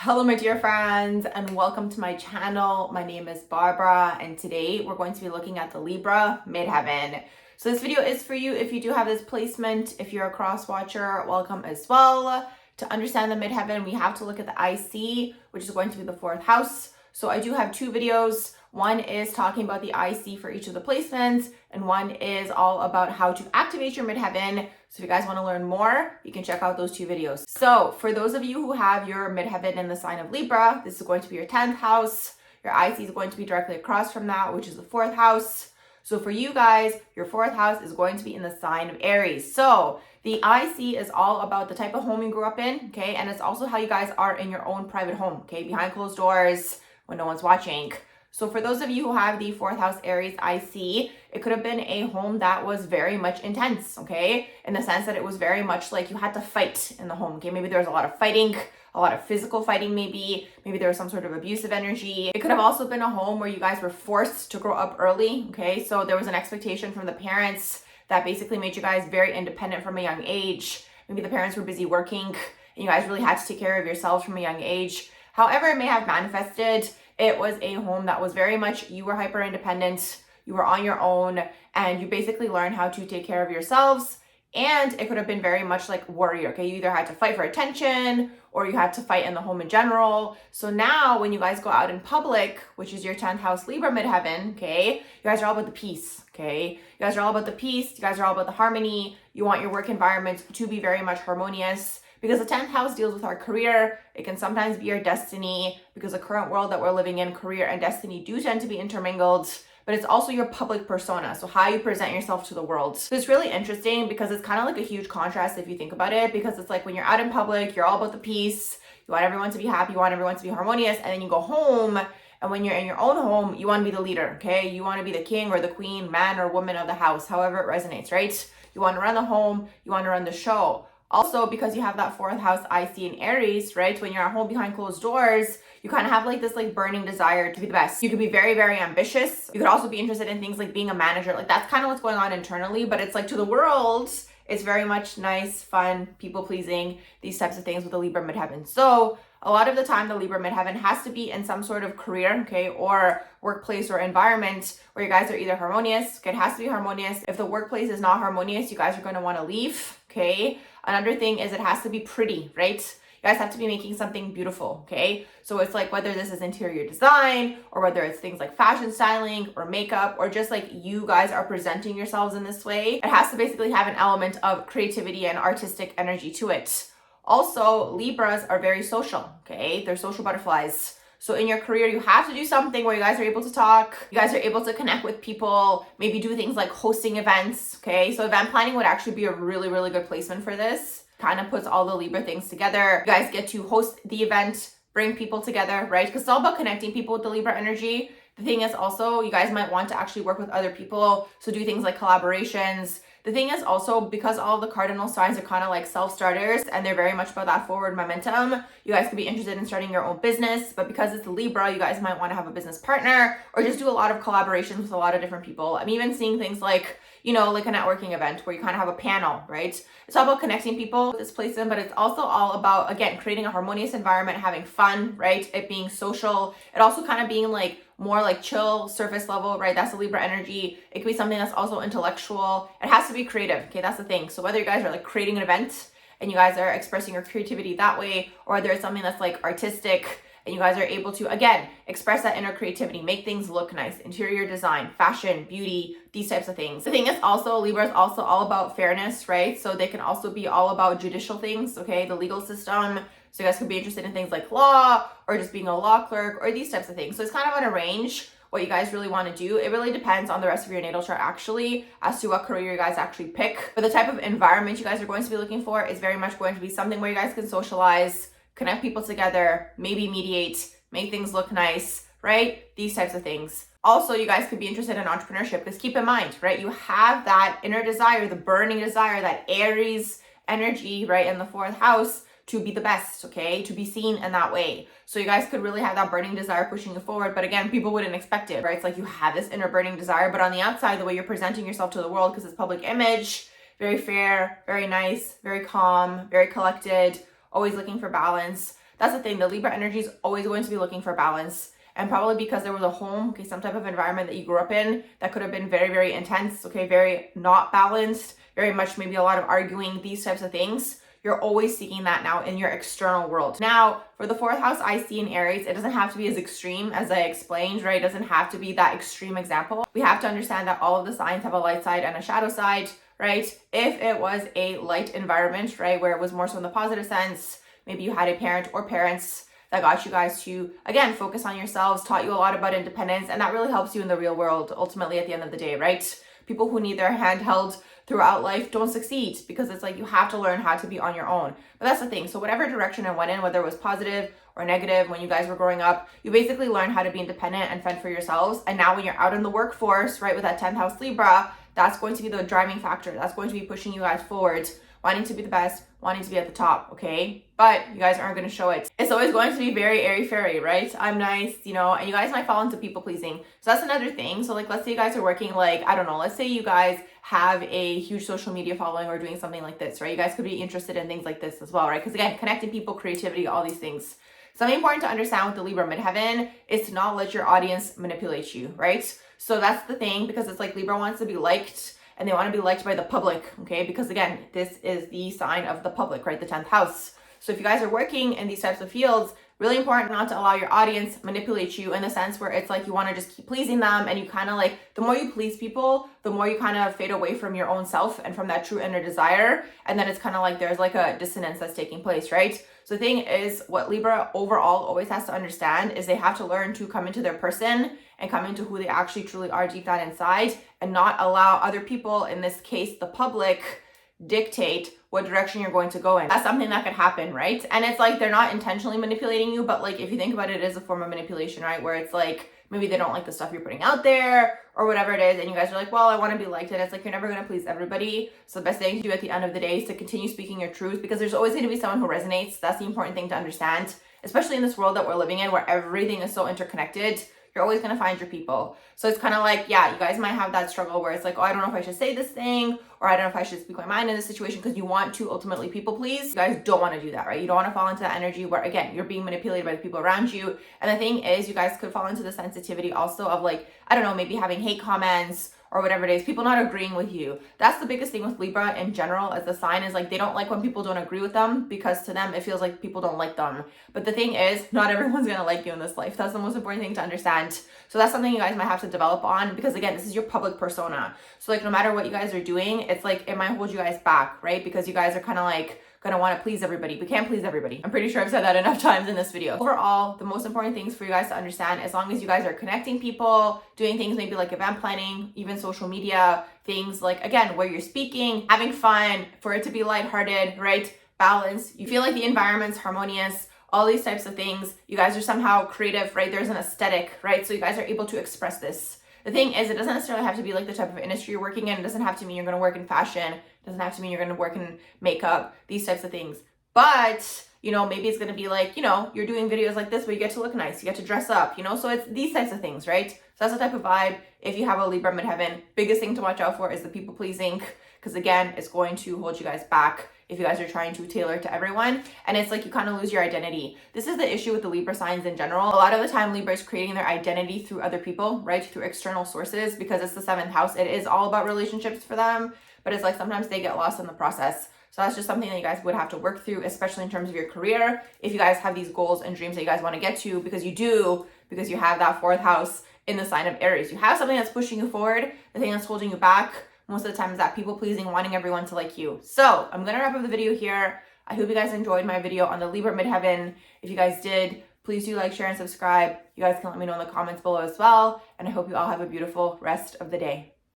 Hello my dear friends and welcome to my channel. My name is Barbara and today we're going to be looking at the Libra Midheaven. So this video is for you if you do have this placement. If you're a cross watcher, welcome as well. To understand the Midheaven, we have to look at the IC, which is going to be the fourth house. So I do have two videos. One is talking about the IC for each of the placements, and one is all about how to activate your midheaven. So if you guys want to learn more, you can check out those two videos. So for those of you who have your midheaven in the sign of Libra, this is going to be your 10th house. Your IC is going to be directly across from that, which is the fourth house. So for you guys, your fourth house is going to be in the sign of Aries. So the IC is all about the type of home you grew up in, okay? And it's also how you guys are in your own private home, okay? Behind closed doors, when no one's watching. So for those of you who have the fourth house Aries IC, it could have been a home that was very much intense, okay? In the sense that it was very much like you had to fight in the home, okay? Maybe there was a lot of fighting, a lot of physical fighting maybe. Maybe there was some sort of abusive energy. It could have also been a home where you guys were forced to grow up early, okay? So there was an expectation from the parents that basically made you guys very independent from a young age. Maybe the parents were busy working and you guys really had to take care of yourselves from a young age. However it may have manifested, it was a home that was very much, you were hyper independent, you were on your own, and you basically learned how to take care of yourselves. And it could have been very much like warrior, okay? You either had to fight for attention or you had to fight in the home in general. So now when you guys go out in public, which is your 10th house Libra Midheaven, okay? You guys are all about the peace, okay? You guys are all about the peace. You guys are all about the harmony. You want your work environment to be very much harmonious. Because the 10th house deals with our career. It can sometimes be our destiny because the current world that we're living in, career and destiny do tend to be intermingled, but it's also your public persona. So how you present yourself to the world. So it's really interesting because it's kind of like a huge contrast if you think about it, because it's like when you're out in public, you're all about the peace. You want everyone to be happy. You want everyone to be harmonious. And then you go home. And when you're in your own home, you want to be the leader, okay? You want to be the king or the queen, man or woman of the house, however it resonates, right? You want to run the home. You want to run the show. Also, because you have that fourth house IC in Aries, right? When you're at home behind closed doors, you kind of have like this like burning desire to be the best. You could be very, very ambitious. You could also be interested in things like being a manager. Like that's kind of what's going on internally, but it's like to the world, it's very much nice, fun, people pleasing, these types of things with the Libra Midheaven. So a lot of the time, the Libra Midheaven has to be in some sort of career, okay, or workplace or environment where you guys are either harmonious. Okay, it has to be harmonious. If the workplace is not harmonious, you guys are going to want to leave, okay? Another thing is it has to be pretty, right? You guys have to be making something beautiful, okay? So it's like whether this is interior design or whether it's things like fashion styling or makeup or just like you guys are presenting yourselves in this way, it has to basically have an element of creativity and artistic energy to it. Also, Libras are very social, okay? They're social butterflies. So in your career, you have to do something where you guys are able to talk, you guys are able to connect with people, maybe do things like hosting events, okay? So event planning would actually be a really, really good placement for this. Kind of puts all the Libra things together. You guys get to host the event, bring people together, right? Because it's all about connecting people with the Libra energy. The thing is also, you guys might want to actually work with other people. So do things like collaborations. The thing is also, because all the cardinal signs are kind of like self-starters and they're very much about that forward momentum, you guys could be interested in starting your own business. But because it's the Libra, you guys might want to have a business partner or just do a lot of collaborations with a lot of different people. I'm even seeing things like, you know, like a networking event where you kind of have a panel, right? It's all about connecting people with this placement, but it's also all about, again, creating a harmonious environment, having fun, right? It being social. It also kind of being like more like chill, surface level, right? That's the Libra energy. It could be something that's also intellectual. It has to be creative, okay? That's the thing. So whether you guys are like creating an event and you guys are expressing your creativity that way, or whether it's something that's like artistic and you guys are able to, again, express that inner creativity, make things look nice, interior design, fashion, beauty, these types of things. The thing is also, Libra is also all about fairness, right? So they can also be all about judicial things, okay? The legal system. So you guys could be interested in things like law or just being a law clerk or these types of things. So it's kind of on a range what you guys really want to do. It really depends on the rest of your natal chart actually as to what career you guys actually pick. But the type of environment you guys are going to be looking for is very much going to be something where you guys can socialize, connect people together, maybe mediate, make things look nice, right? These types of things. Also, you guys could be interested in entrepreneurship because keep in mind, right? You have that inner desire, the burning desire, that Aries energy, right? In the fourth house to be the best, okay? To be seen in that way. So you guys could really have that burning desire pushing you forward. But again, people wouldn't expect it, right? It's like you have this inner burning desire, but on the outside, the way you're presenting yourself to the world, because it's public image, very fair, very nice, very calm, very collected, always looking for balance. That's the thing. The Libra energy is always going to be looking for balance. And probably because there was a home, okay, some type of environment that you grew up in that could have been very, very intense, okay, very not balanced, very much maybe a lot of arguing, these types of things. You're always seeking that now in your external world. Now, for the fourth house I see in Aries, it doesn't have to be as extreme as I explained, right? It doesn't have to be that extreme example. We have to understand that all of the signs have a light side and a shadow side, right? If it was a light environment, right, where it was more so in the positive sense, maybe you had a parent or parents that got you guys to, again, focus on yourselves, taught you a lot about independence, and that really helps you in the real world, ultimately, at the end of the day, right? People who need their hand held throughout life don't succeed because it's like you have to learn how to be on your own. But that's the thing. So whatever direction it went in, whether it was positive or negative, when you guys were growing up, you basically learned how to be independent and fend for yourselves. And now when you're out in the workforce, right, with that 10th house Libra, that's going to be the driving factor. That's going to be pushing you guys forward, wanting to be the best, wanting to be at the top, okay? But you guys aren't going to show it. It's always going to be very airy-fairy, right? I'm nice, you know, and you guys might fall into people-pleasing. So that's another thing. So like, let's say you guys are working, like, I don't know, let's say you guys have a huge social media following or doing something like this, right? You guys could be interested in things like this as well, right? Because again, connecting people, creativity, all these things. Something important to understand with the Libra Midheaven is to not let your audience manipulate you, right? So that's the thing, because it's like Libra wants to be liked, and they want to be liked by the public, okay? Because again, this is the sign of the public, right? The 10th house. So if you guys are working in these types of fields, really important not to allow your audience manipulate you in the sense where it's like you want to just keep pleasing them, and you kind of like, the more you please people, the more you kind of fade away from your own self and from that true inner desire. And then it's kind of like there's like a dissonance that's taking place, right? So the thing is, what Libra overall always has to understand is they have to learn to come into their person and come into who they actually truly are deep down inside, and not allow other people, in this case, the public, dictate what direction you're going to go in. That's something that could happen, right? And it's like they're not intentionally manipulating you, but like if you think about it, it is a form of manipulation, right? Where it's like maybe they don't like the stuff you're putting out there or whatever it is, and you guys are like, well, I want to be liked, and it's like you're never going to please everybody. So the best thing to do at the end of the day is to continue speaking your truth, because there's always going to be someone who resonates. That's the important thing to understand, especially in this world that we're living in where everything is so interconnected. You're always going to find your people. So it's kind of like, yeah, you guys might have that struggle where it's like, oh, I don't know if I should say this thing, or I don't know if I should speak my mind in this situation, because you want to ultimately people please. You guys don't want to do that, right? You don't want to fall into that energy where, again, you're being manipulated by the people around you. And the thing is, you guys could fall into the sensitivity also of like, I don't know, maybe having hate comments or whatever it is, people not agreeing with you. That's the biggest thing with Libra in general as the sign, is like they don't like when people don't agree with them, because to them it feels like people don't like them. But the thing is, not everyone's gonna like you in this life. That's the most important thing to understand. So that's something you guys might have to develop on, because again, this is your public persona. So like no matter what you guys are doing, it's like it might hold you guys back, right? Because you guys are kind of like gonna want to please everybody. We can't please everybody. I'm pretty sure I've said that enough times in this video. Overall, the most important things for you guys to understand, as long as you guys are connecting people, doing things maybe like event planning, even social media, things like, again, where you're speaking, having fun, for it to be lighthearted, right? Balance. You feel like the environment's harmonious, all these types of things. You guys are somehow creative, right? There's an aesthetic, right? So you guys are able to express this. The thing is, it doesn't necessarily have to be like the type of industry you're working in. It doesn't have to mean you're going to work in fashion. It doesn't have to mean you're going to work in makeup, these types of things. But, you know, maybe it's going to be like, you know, you're doing videos like this where you get to look nice, you get to dress up, you know, so it's these types of things, right? So that's the type of vibe. If you have a Libra Midheaven, biggest thing to watch out for is the people pleasing, because again, it's going to hold you guys back if you guys are trying to tailor to everyone. And it's like you kind of lose your identity. This is the issue with the Libra signs in general. A lot of the time, Libra is creating their identity through other people, right? Through external sources, because it's the 7th house. It is all about relationships for them, but it's like sometimes they get lost in the process. So that's just something that you guys would have to work through, especially in terms of your career. If you guys have these goals and dreams that you guys want to get to, because you do, because you have that 4th house in the sign of Aries. You have something that's pushing you forward. The thing that's holding you back most of the time is that people pleasing, wanting everyone to like you. So I'm going to wrap up the video here. I hope you guys enjoyed my video on the Libra Midheaven. If you guys did, please do like, share, and subscribe. You guys can let me know in the comments below as well. And I hope you all have a beautiful rest of the day.